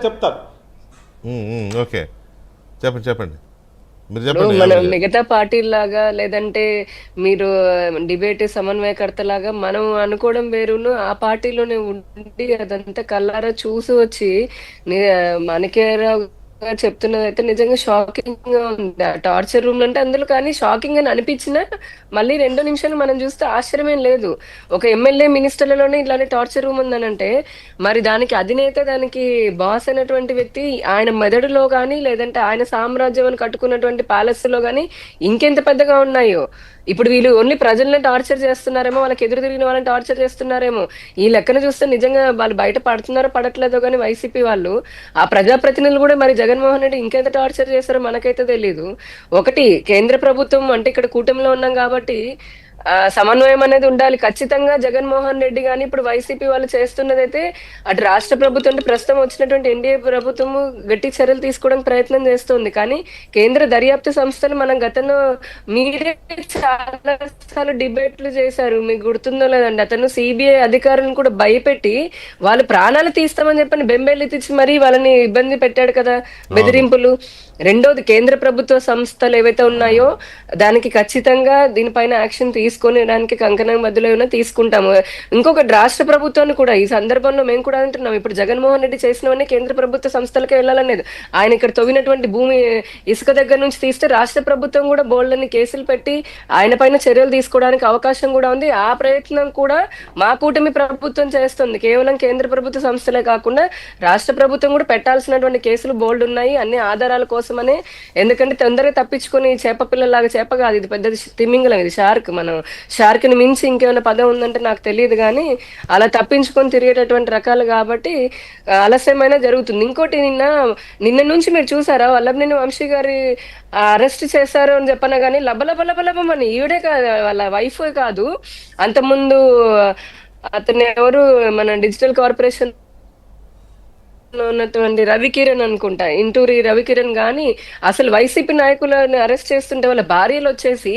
చెప్తారు. ఓకే, చెప్పండి చెప్పండి, మీరు ఇప్పుడు చెప్పండి. మనం మిగతా పార్టీలాగా లేదంటే మీరు డిబేట్ సమన్వయకర్తలాగా మనం అనుకోవడం వేరును, ఆ పార్టీలోనే ఉండి అదంతా కల్లారా చూసి వచ్చి మనకేరావు గారు చెప్తున్నది అయితే నిజంగా షాకింగ్ గా ఉంది. ఆ టార్చర్ రూమ్ అంటే అందులో కానీ షాకింగ్ అని అనిపించిన మళ్ళీ 2 నిమిషాలు మనం చూస్తే ఆశ్చర్యమేం లేదు. ఒక ఎమ్మెల్యే మినిస్టర్లలోనే ఇట్లానే టార్చర్ రూమ్ ఉందనంటే మరి దానికి అధినేత, దానికి బాస్ అయినటువంటి వ్యక్తి ఆయన మెదడులో కానీ లేదంటే ఆయన సామ్రాజ్యం అని కట్టుకున్నటువంటి ప్యాలెస్ లో కానీ ఇంకెంత పెద్దగా ఉన్నాయో. ఇప్పుడు వీళ్ళు ఓన్లీ ప్రజల్ని టార్చర్ చేస్తున్నారేమో, వాళ్ళకి ఎదురు తిరిగిన వాళ్ళని టార్చర్ చేస్తున్నారేమో. ఈ లెక్కన చూస్తే నిజంగా వాళ్ళు బయట పడుతున్నారో పడట్లేదో కానీ వైసీపీ వాళ్ళు ఆ ప్రజాప్రతినిధులు కూడా మరి జగన్మోహన్ రెడ్డి ఇంకెంత టార్చర్ చేస్తారో మనకైతే తెలీదు. ఒకటి కేంద్ర ప్రభుత్వం అంటే ఇక్కడ కూటమిలో ఉన్నాం కాబట్టి సమన్వయం అనేది ఉండాలి ఖచ్చితంగా. జగన్మోహన్ రెడ్డి కానీ ఇప్పుడు వైసీపీ వాళ్ళు చేస్తున్నదైతే అటు రాష్ట్ర ప్రభుత్వం అంటే ప్రస్తుతం వచ్చినటువంటి ఎన్డీఏ ప్రభుత్వము గట్టి చర్యలు తీసుకోవడానికి ప్రయత్నం చేస్తుంది. కానీ కేంద్ర దర్యాప్తు సంస్థలు మనం గతంలో మీరే చాలా సార్లు డిబేట్లు చేశారు, మీకు గుర్తుందో లేదండి. అతను సిబిఐ అధికారులను కూడా భయపెట్టి వాళ్ళు ప్రాణాలు తీస్తామని చెప్పని బెంబేలు తెచ్చి మరీ వాళ్ళని ఇబ్బంది పెట్టాడు కదా, బెదిరింపులు. రెండోది కేంద్ర ప్రభుత్వ సంస్థలు ఏవైతే ఉన్నాయో దానికి ఖచ్చితంగా దీనిపైన యాక్షన్ తీసుకునేదానికి కంకణం బద్దులో ఏమైనా తీసుకుంటాము. ఇంకొకటి రాష్ట్ర ప్రభుత్వాన్ని కూడా ఈ సందర్భంలో మేము కూడా అంటున్నాం, ఇప్పుడు జగన్మోహన్ రెడ్డి చేసినవన్నీ కేంద్ర ప్రభుత్వ సంస్థలకే వెళ్ళాలనేది. ఆయన ఇక్కడ తవ్వినటువంటి భూమి ఇసుక దగ్గర నుంచి తీస్తే రాష్ట్ర ప్రభుత్వం కూడా బోల్డ్ని కేసులు పెట్టి ఆయన పైన చర్యలు తీసుకోవడానికి అవకాశం కూడా ఉంది. ఆ ప్రయత్నం కూడా మా కూటమి ప్రభుత్వం చేస్తుంది. కేవలం కేంద్ర ప్రభుత్వ సంస్థలే కాకుండా రాష్ట్ర ప్రభుత్వం కూడా పెట్టాల్సినటువంటి కేసులు బోల్డ్ ఉన్నాయి, అన్ని ఆధారాల కోసమనే. ఎందుకంటే తొందరగా తప్పించుకొని చేప పిల్లలాగా, చేప కాదు ఇది, పెద్ద తిమింగలం, ఇది షార్క్. మనం షార్క్ ని మించి ఇంకేమైనా పదం ఉందంటే నాకు తెలియదు, కానీ అలా తప్పించుకొని తిరిగేటటువంటి రకాలు కాబట్టి ఆలస్యమైన జరుగుతుంది. ఇంకోటి నిన్న నుంచి మీరు చూసారా వల్లభనేని వంశీ గారి అరెస్ట్ చేశారు అని చెప్పనా కానీ లబలబలబలబమని ఈవిడే కాదు, వాళ్ళ వైఫ్ కాదు, అంతకుముందు అతను ఎవరు మన డిజిటల్ కార్పొరేషన్ ఉన్నటువంటి రవికిరణ్ అనుకుంటా, ఇంటూరి రవికిరణ్ గాని అసలు వైసీపీ నాయకులను అరెస్ట్ చేస్తుంటే వాళ్ళ భార్యలు వచ్చేసి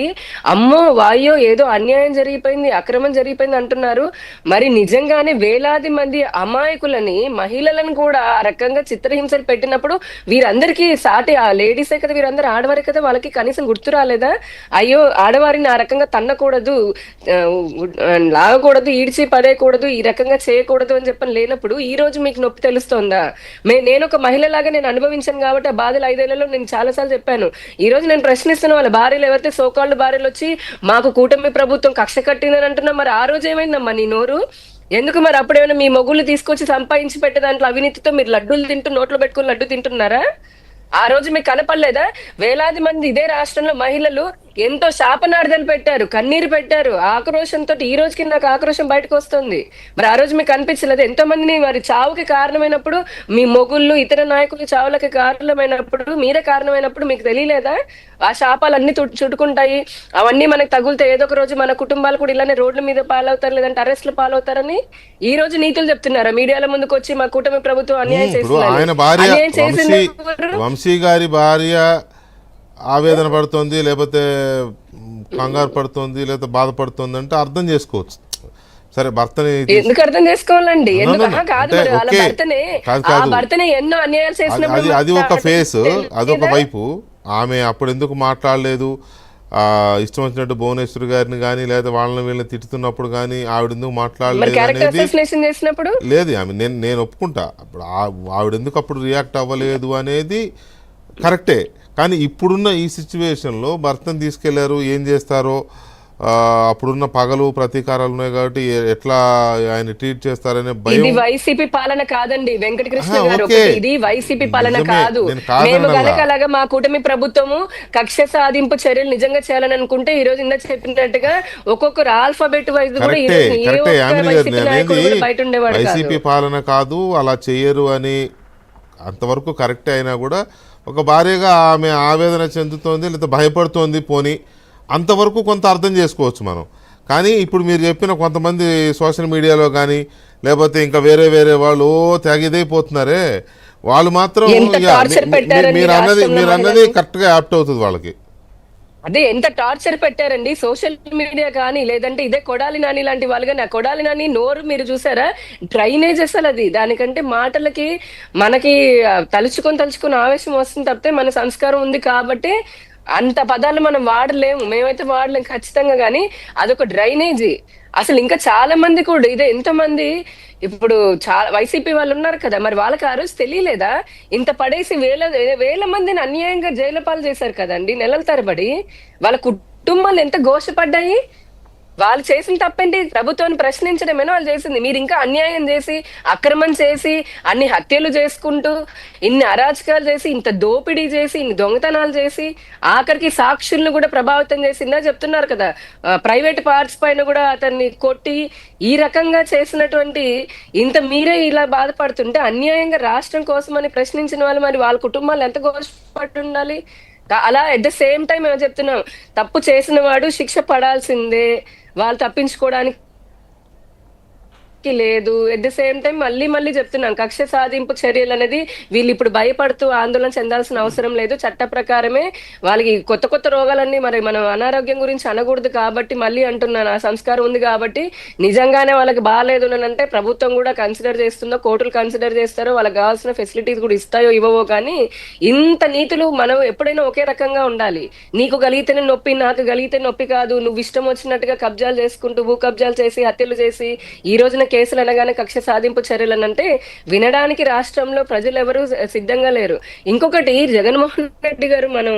అమ్మో వాయో ఏదో అన్యాయం జరిగిపోయింది, అక్రమం జరిగిపోయింది అంటున్నారు. మరి నిజంగానే వేలాది మంది అమాయకులని, మహిళలను కూడా ఆ రకంగా చిత్రహింసలు పెట్టినప్పుడు వీరందరికీ సాటి ఆ లేడీసే కదా, వీరందరూ ఆడవారే కదా, వాళ్ళకి కనీసం గుర్తు రాలేదా? అయ్యో ఆడవారిని ఆ రకంగా తన్నకూడదు, లాగకూడదు, ఈడ్చి పడేయకూడదు, ఈ రకంగా చేయకూడదు అని చెప్పని లేనప్పుడు ఈ రోజు మీకు నొప్పి తెలుస్తోందా? నేను ఒక మహిళలాగా నేను అనుభవించాను కాబట్టి ఆ బాధలు 5 ఏళ్లలో నేను చాలా సార్లు చెప్పాను. ఈ రోజు నేను ప్రశ్నిస్తున్న వాళ్ళ భార్యలు ఎవరైతే సోకాళ్ళు భార్యలు వచ్చి మాకు కూటమి ప్రభుత్వం కక్ష కట్టిందని అంటున్నా, మరి ఆ రోజు ఏమైందమ్మా నీ నోరు? ఎందుకు మరి అప్పుడేమైనా మీ మొగుళ్ళు తీసుకొచ్చి సంపాదించి పెట్టే దాంట్లో అవినీతితో మీరు లడ్డూలు తింటూ నోట్లో పెట్టుకుని లడ్డు తింటున్నారా? ఆ రోజు మీకు కనపడలేదా? వేలాది మంది ఇదే రాష్ట్రంలో మహిళలు ఎంతో శాపనార్థాలు పెట్టారు, కన్నీరు పెట్టారు, ఆక్రోషంతో. ఈ రోజుకి నాకు ఆక్రోషం బయటకు వస్తుంది. మరి ఆ రోజు మీకు కనిపించలేదు? ఎంతో మందిని మరి చావుకి కారణమైనప్పుడు, మీ మొగుళ్ళు ఇతర నాయకులు చావులకి కారణమైనప్పుడు, మీరే కారణమైనప్పుడు మీకు తెలియలేదా? ఆ శాపాలన్నీ చుట్టుకుంటాయి, అవన్నీ మనకు తగులుతే ఏదో ఒక రోజు మన కుటుంబాలు కూడా ఇలానే రోడ్ల మీద పాలవుతారు, లేదంటే అరెస్టులు పాలవుతారని ఈ రోజు నీతులు చెప్తున్నారా మీడియాల ముందుకు వచ్చి? మా కూటమి ప్రభుత్వం అన్యాయం చేసింది. వంశీ గారి భార్య ఆవేదన పడుతుంది, లేకపోతే కంగారు పడుతుంది, లేకపోతే బాధపడుతుంది అంటే అర్థం చేసుకోవచ్చు. సరే, భర్తని ఎందుకు అర్థం చేసుకోవాలండి? భర్తనే ఎన్నో అన్యాయాలు చేసినప్పుడు అది ఒక ఫేస్, అదొక వైపు. ఆమె అప్పుడు ఎందుకు మాట్లాడలేదు, ఇష్టం వచ్చినట్టు భువనేశ్వర్ గారిని కానీ లేదా వాళ్ళని వీళ్ళని తిట్టుతున్నప్పుడు కానీ ఆవిడ ఎందుకు మాట్లాడలేదు అనేది లేదు. ఆమె నేను ఒప్పుకుంటా, అప్పుడు ఆవిడ ఎందుకు అప్పుడు రియాక్ట్ అవ్వలేదు అనేది కరెక్టే. కానీ ఇప్పుడున్న ఈ సిచ్యువేషన్లో భర్తను తీసుకెళ్లారు, ఏం చేస్తారో, అప్పుడున్న పగలు ప్రతీకారాలు ఉన్నాయి కాబట్టి ఎట్లా ఆయన ట్రీట్ చేస్తారనే భయం. ఇది వైసీపీ పాలన కాదండి వెంకటకృష్ణ గారు, ఇది వైసీపీ పాలన కాదు. మేము కనుక అలాగా మా కూటమి ప్రభుత్వము కక్ష సాధింపు చర్యలు నిజంగా చేయాలని అనుకుంటే ఈ రోజు ఇందాక చెప్పినట్టుగా ఒక్కొక్కరు ఆల్ఫాబెట్ వైజ్ కూడా బయట ఉండేవాడు. వైసీపీ పాలన కాదు, అలా చెయ్యరు అని అంతవరకు కరెక్టే. అయినా కూడా ఒక భార్యగా ఆమె ఆవేదన చెందుతోంది లేదా భయపడుతోంది, పోనీ అంతవరకు కొంత అర్థం చేసుకోవచ్చు మనం. కానీ ఇప్పుడు మీరు చెప్పిన కొంతమంది సోషల్ మీడియాలో కానీ లేకపోతే ఇంకా వేరే వాళ్ళు తెగిదైపోతున్నారే, వాళ్ళు మాత్రం మీరు అన్నది కరెక్ట్గా యాప్ట్ అవుతుంది వాళ్ళకి. అదే ఎంత టార్చర్ పెట్టారండి సోషల్ మీడియా కానీ, లేదంటే ఇదే కొడాలి నాని లాంటి వాళ్ళు కానీ. ఆ కొడాలి నాని నోరు మీరు చూసారా? డ్రైనేజ్ అసలు అది. దానికంటే మాటలకి మనకి తలుచుకొని తలుచుకొని ఆవేశం వస్తుంది తప్పితే మన సంస్కారం ఉంది కాబట్టి అంత పదాలు మనం వాడలేము. మేమైతే వాడలేము ఖచ్చితంగా. కానీ అదొక డ్రైనేజీ. అసలు ఇంకా చాలా మంది కూడా ఇదే ఎంతమంది ఇప్పుడు చాలా వైసీపీ వాళ్ళు ఉన్నారు కదా, మరి వాళ్ళకి ఆ రోజు తెలియలేదా? ఇంత పడేసి వేల వేల మందిని అన్యాయంగా జైలు పాలు చేశారు కదండి నెలల తరబడి. వాళ్ళ కుటుంబాలు ఎంత ఘోషపడ్డాయి. వాళ్ళు చేసిన తప్పేంటి? ప్రభుత్వాన్ని ప్రశ్నించడమేనా వాళ్ళు చేసింది? మీరు ఇంకా అన్యాయం చేసి, అక్రమం చేసి, అన్ని హత్యలు చేసుకుంటూ, ఇన్ని అరాచకాలు చేసి, ఇంత దోపిడీ చేసి, ఇన్ని దొంగతనాలు చేసి, ఆఖరికి సాక్షులను కూడా ప్రభావితం చేసిందా చెప్తున్నారు కదా. ప్రైవేట్ పార్ట్స్ పైన కూడా అతన్ని కొట్టి ఈ రకంగా చేసినటువంటి ఇంత మీరే ఇలా బాధపడుతుంటే అన్యాయంగా రాష్ట్రం కోసమని ప్రశ్నించిన వాళ్ళు మరి వాళ్ళ కుటుంబాలు ఎంత ఘోషపడి ఉండాలి. అలా ఎట్ ద సేమ్ టైం ఏమో చెప్తున్నాం, తప్పు చేసిన వాడు శిక్ష పడాల్సిందే, వాళ్ళు తప్పించుకోవడానికి లేదు. ఎట్ ద సేమ్ టైం మళ్ళీ మళ్ళీ చెప్తున్నాం, కక్ష సాధింపు చర్యలు అనేది వీళ్ళు ఇప్పుడు భయపడుతూ ఆందోళన చెందాల్సిన అవసరం లేదు. చట్ట ప్రకారమే వాళ్ళకి కొత్త కొత్త రోగాలన్నీ, మరి మనం అనారోగ్యం గురించి అనకూడదు కాబట్టి మళ్ళీ అంటున్నాను, ఆ సంస్కారం ఉంది కాబట్టి. నిజంగానే వాళ్ళకి బాగాలేదు అని అంటే ప్రభుత్వం కూడా కన్సిడర్ చేస్తుందో, కోర్టులు కన్సిడర్ చేస్తారో, వాళ్ళకి కావాల్సిన ఫెసిలిటీస్ కూడా ఇస్తాయో ఇవ్వవో. కానీ ఇంత నీతులు మనం ఎప్పుడైనా ఒకే రకంగా ఉండాలి. నీకు కలిగితేనే నొప్పి, నాకు కలిగితే నొప్పి కాదు. నువ్వు ఇష్టం వచ్చినట్టుగా కబ్జాలు చేసుకుంటూ, భూ కబ్జాలు చేసి, హత్యలు చేసి, ఈ రోజున కేసులు అనగానే కక్ష సాధింపు చర్యలు అంటే వినడానికి రాష్ట్రంలో ప్రజలు ఎవరు సిద్ధంగా లేరు. ఇంకొకటి, జగన్మోహన్ రెడ్డి గారు మనం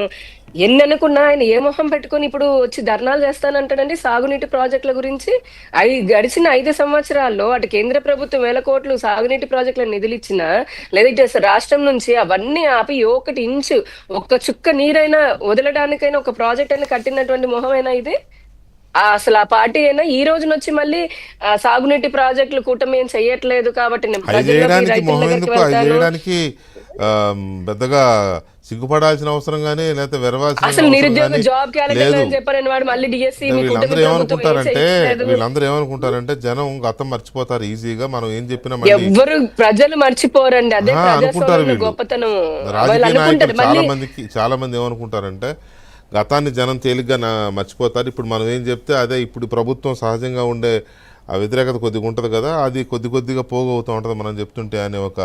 ఎన్ని అనుకున్నా ఆయన ఏ మొహం పెట్టుకుని ఇప్పుడు వచ్చి ధర్నాలు చేస్తానంటాడండి సాగునీటి ప్రాజెక్టుల గురించి? గడిచిన 5 సంవత్సరాల్లో అటు కేంద్ర ప్రభుత్వం వేల కోట్లు సాగునీటి ప్రాజెక్టుల నిధులు ఇచ్చినా, లేదా రాష్ట్రం నుంచి అవన్నీ ఆపి ఒకటి ఇంచు ఒక్క చుక్క నీరైనా వదలడానికైనా ఒక ప్రాజెక్ట్ అయినా కట్టినటువంటి మొహమైనా ఇది? అసలు ఆ పార్టీ అయినా ఈ రోజున వచ్చి మళ్ళీ సాగునీటి ప్రాజెక్టులు కూటమి ఏం చెయ్యట్లేదు కాబట్టి నేను ప్రజల్లోకి, రైతుల దగ్గరికి వెళ్తాను. పెద్దగా సిగ్గుపడాల్సిన అవసరం గానీ లేకపోతే వెరవాల్సిన అసలు అవసరం నిరుద్యోగ గానీ జాబ్ క్యాలెండర్ లేదు. అని చెప్పారని వాడు మళ్ళీ డిఎస్సి వీళ్ళందరూ ఏమనుకుంటారంటే జనం గతం మర్చిపోతారు ఈజీగా, మనం ఏం చెప్పినా మళ్ళీ ఎవ్వరు ప్రజలు మర్చిపోరండి. అదే అనుకుంటారు. ప్రజాస్వామ్య గొప్పతనం. రాజకీయ నాయకులు చాలా మంది ఏమనుకుంటారంటే గతాన్ని జనం తేలిగ్గా మర్చిపోతారు, ఇప్పుడు మనం ఏం చెప్తే అదే. ఇప్పుడు ప్రభుత్వం సహజంగా ఉండే ఆ వ్యతిరేకత కొద్దిగా ఉంటది కదా, అది కొద్దిగా పోగవుతూ ఉంటది మనం చెప్తుంటే అనే ఒక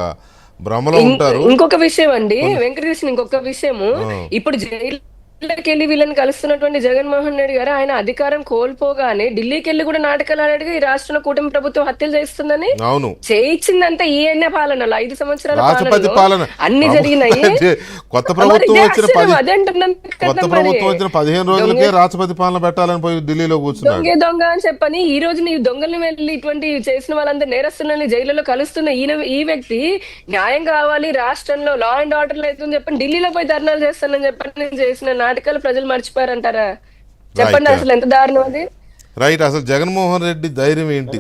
భ్రమలో ఉంటారు. ఇంకొక విషయం అండి వెంకటకృష్ణ, ఇంకొక విషయము, ఇప్పుడు జైలుకి వెళ్ళి వీళ్ళని కలుస్తున్నటువంటి జగన్మోహన్ రెడ్డి గారు ఆయన అధికారం కోల్పోగానే ఢిల్లీకి వెళ్ళి కూడా నాటకాలు ఆడాడుగా ఈ రాష్ట్రంలో కూటమి ప్రభుత్వం హత్యలు చేస్తుందని. అవును, చేయించిందంటే ఈయన పాలనలో 5 సంవత్సరాల రాష్ట్రపతి పాలన అన్ని జరిగినాయి. కొత్త ప్రభుత్వం వచ్చిన 15 రోజులకే రాష్ట్రపతి పాలన పెట్టాలని పోయి ఢిల్లీలో కూర్చున్నాడు. దొంగ అని చెప్పని ఈ రోజు నీ దొంగల్ని వెళ్ళి ఇటువంటి చేసిన వాళ్ళందరూ నేరస్తులని జైలులో కలుస్తున్న ఈ వ్యక్తి న్యాయం కావాలి రాష్ట్రంలో, లా అండ్ ఆర్డర్ లేదని చెప్పని ఢిల్లీలో పోయి ధర్నాలు చేస్తానని చెప్పని నేను చేసిన నాటకాలు ప్రజలు మర్చిపోయారంటారా? చెప్పండి, అసలు ఎంత దారుణం అది. రైట్. అసలు జగన్మోహన్ రెడ్డి ధైర్యం ఏంటి?